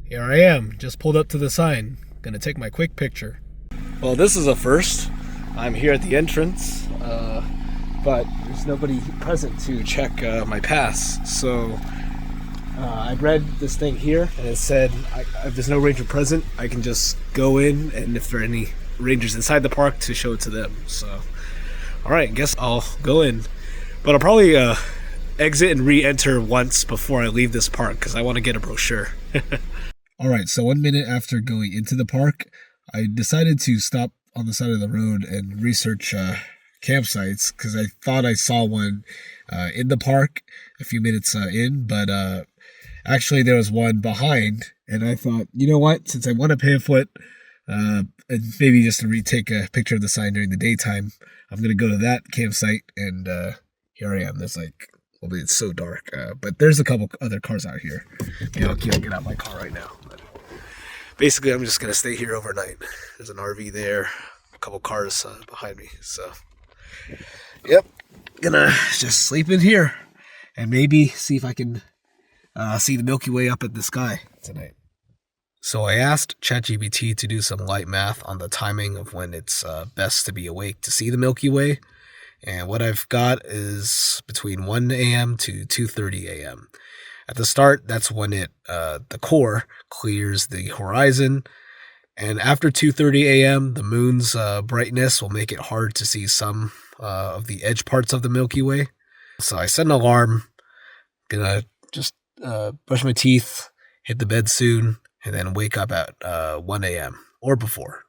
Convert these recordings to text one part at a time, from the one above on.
Here I am, just pulled up to the sign. Gonna take my quick picture. Well, this is a first. I'm here at the entrance, but there's nobody present to check my pass. So I read this thing here, and it said if there's no ranger present, I can just go in, and if there are any rangers inside the park, to show it to them. So, all right, I guess I'll go in, but I'll probably exit and re-enter once before I leave this park because I want to get a brochure. All right, so 1 minute after going into the park, I decided to stop on the side of the road and research campsites because I thought I saw one in the park a few minutes in, but actually there was one behind, and I thought, you know what, since I want a pamphlet, and maybe just to retake a picture of the sign during the daytime, I'm going to go to that campsite, and here I am. There's it's so dark, but there's a couple other cars out here. Maybe I'll get out my car right now. But basically, I'm just going to stay here overnight. There's an RV there, a couple cars behind me. So, yep, gonna just sleep in here and maybe see if I can see the Milky Way up at the sky tonight. So I asked ChatGPT to do some light math on the timing of when it's best to be awake to see the Milky Way. And what I've got is between 1 a.m. to 2:30 a.m. At the start, that's when the core clears the horizon. And after 2:30 a.m., the moon's brightness will make it hard to see some of the edge parts of the Milky Way. So I set an alarm, gonna just brush my teeth, hit the bed soon, and then wake up at 1 a.m. or before.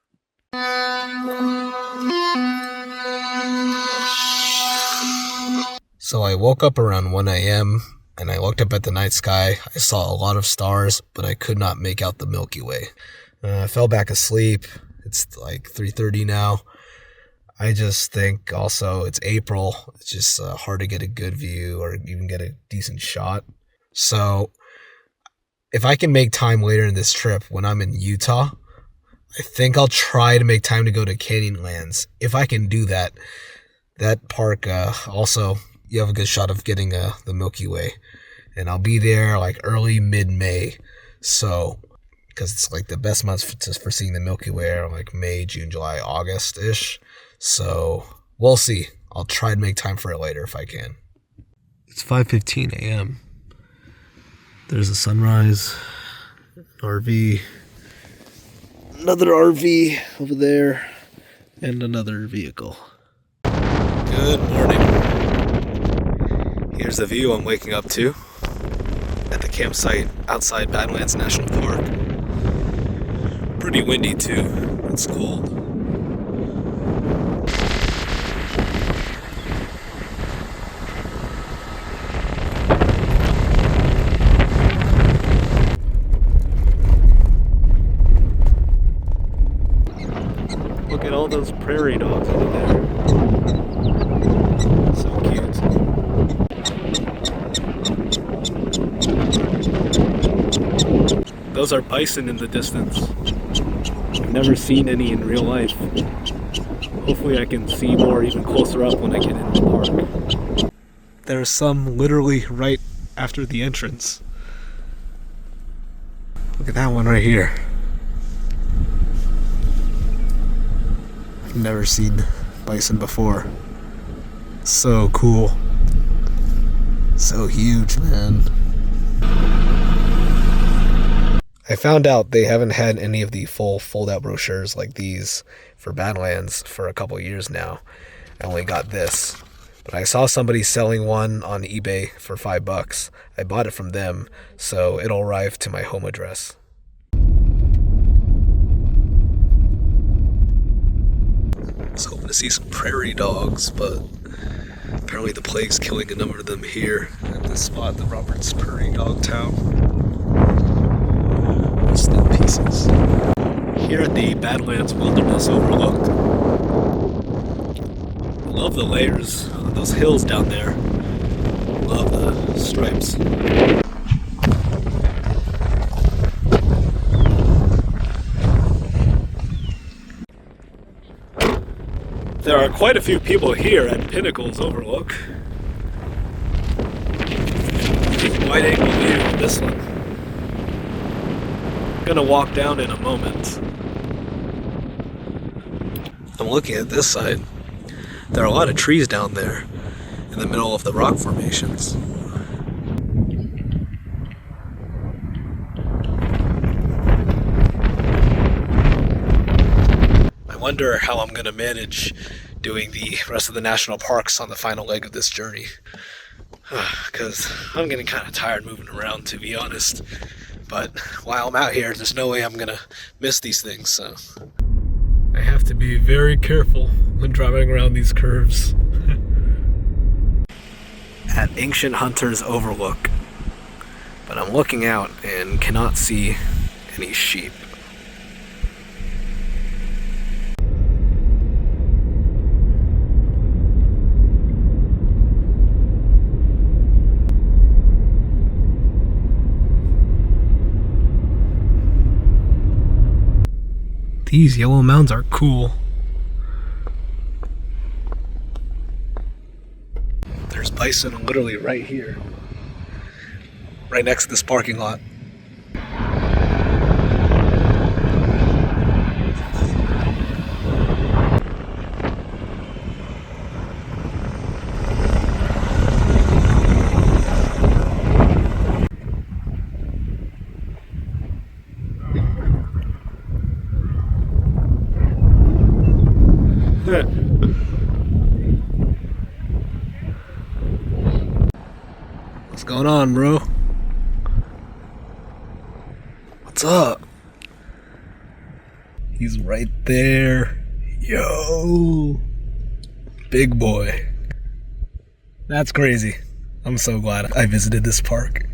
So I woke up around 1 a.m. and I looked up at the night sky. I saw a lot of stars, but I could not make out the Milky Way. I fell back asleep. It's like 3:30 now. I just think also it's April. It's just hard to get a good view or even get a decent shot. So if I can make time later in this trip when I'm in Utah, I think I'll try to make time to go to Canyonlands. If I can do that, that park also, you have a good shot of getting the Milky Way. And I'll be there like early, mid-May. So, because it's like the best months for seeing the Milky Way are like May, June, July, August-ish. So, we'll see. I'll try to make time for it later if I can. It's 5:15 a.m. There's a sunrise, RV, another RV over there, and another vehicle. Good morning. Here's the view I'm waking up to at the campsite outside Badlands National Park. Pretty windy too. It's cold. Look at all those prairie dogs over there. So cute. Those are bison in the distance. I've never seen any in real life. Hopefully I can see more even closer up when I get in the park. There's some literally right after the entrance. Look at that one right here. I've never seen bison before. So cool. So huge, man. I found out they haven't had any of the full fold-out brochures like these for Badlands for a couple years now. I only got this. But I saw somebody selling one on eBay for $5. I bought it from them, so it'll arrive to my home address. I was hoping to see some prairie dogs, but apparently the plague's killing a number of them here at this spot, the Roberts Prairie Dog Town. Still pieces. Here at the Badlands Wilderness Overlook. I love the layers on those hills down there. Love the stripes. There are quite a few people here at Pinnacle's Overlook. Take a wide angle view of this one. gonna walk down in a moment. I'm looking at this side. There are a lot of trees down there in the middle of the rock formations. I wonder how I'm gonna manage doing the rest of the national parks on the final leg of this journey. Because I'm getting kind of tired moving around, to be honest. But while I'm out here, there's no way I'm gonna miss these things, so I have to be very careful when driving around these curves. At Ancient Hunter's Overlook, but I'm looking out and cannot see any sheep. These yellow mounds are cool. There's bison literally right here. Right next to this parking lot. What's going on, bro? What's up? He's right there. Yo! Big boy. That's crazy. I'm so glad I visited this park.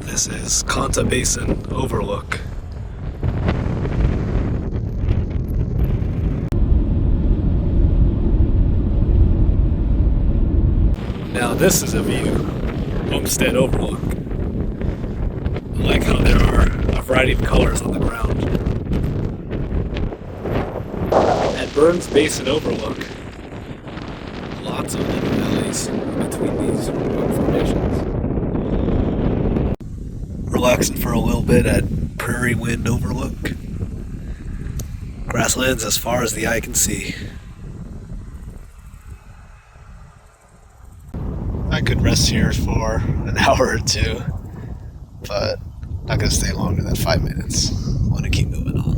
This is Conta Basin Overlook. Now this is a view. Homestead Overlook. I like how there are a variety of colors on the ground. At Burns Basin Overlook, lots of little valleys between these rock formations. Relaxing for a little bit at Prairie Wind Overlook. Grasslands as far as the eye can see. I could rest here for an hour or two, but not gonna stay longer than 5 minutes. I want to keep moving on.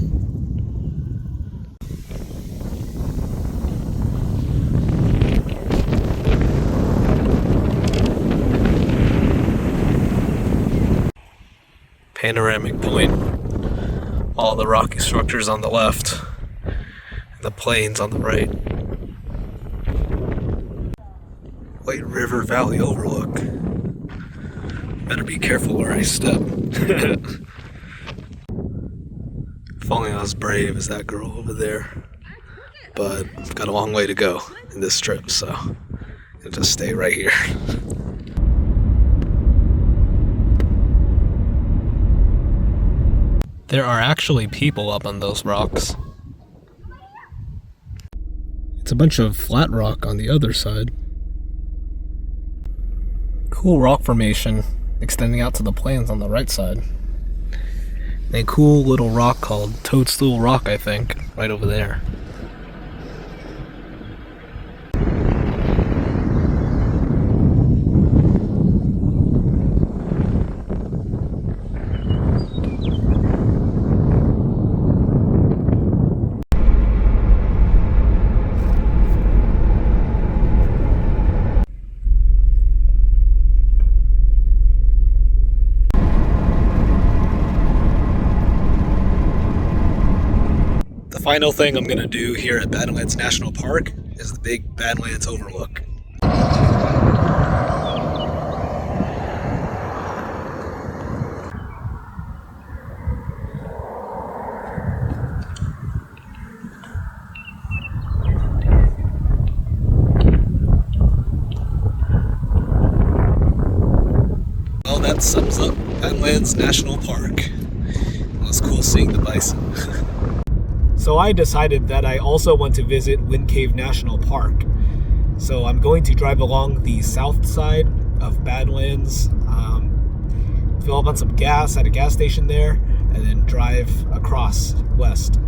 Panoramic point. All the rocky structures on the left, and the plains on the right. White River Valley Overlook. Better be careful where I step. If only I was brave as that girl over there. But I've got a long way to go in this trip, so I'll just stay right here. There are actually people up on those rocks. It's a bunch of flat rock on the other side. Cool rock formation extending out to the plains on the right side. And a cool little rock called Toadstool Rock, I think, right over there. The final thing I'm going to do here at Badlands National Park is the big Badlands Overlook. Well, that sums up Badlands National Park. It was cool seeing the bison. So I decided that I also want to visit Wind Cave National Park. So I'm going to drive along the south side of Badlands, fill up on some gas at a gas station there, and then drive across west.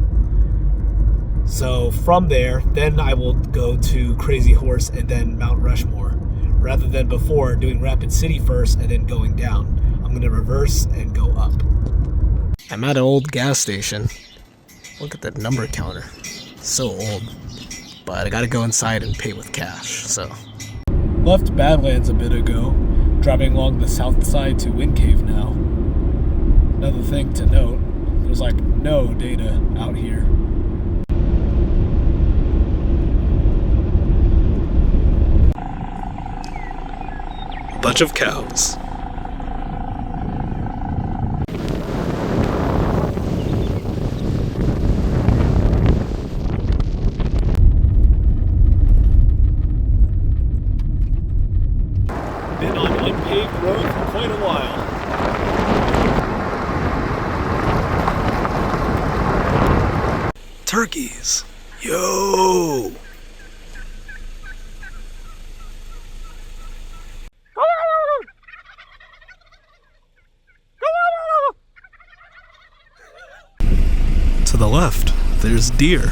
So from there, then I will go to Crazy Horse and then Mount Rushmore, rather than before doing Rapid City first and then going down. I'm going to reverse and go up. I'm at an old gas station. Look at that number counter. So old. But I gotta go inside and pay with cash, so. Left Badlands a bit ago, driving along the south side to Wind Cave now. Another thing to note, there's like no data out here. A bunch of cows. Been on unpaved road for quite a while. Turkeys. Yo! To the left, there's deer.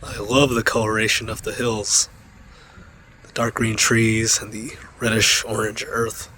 I love the coloration of the hills, the dark green trees and the reddish orange earth.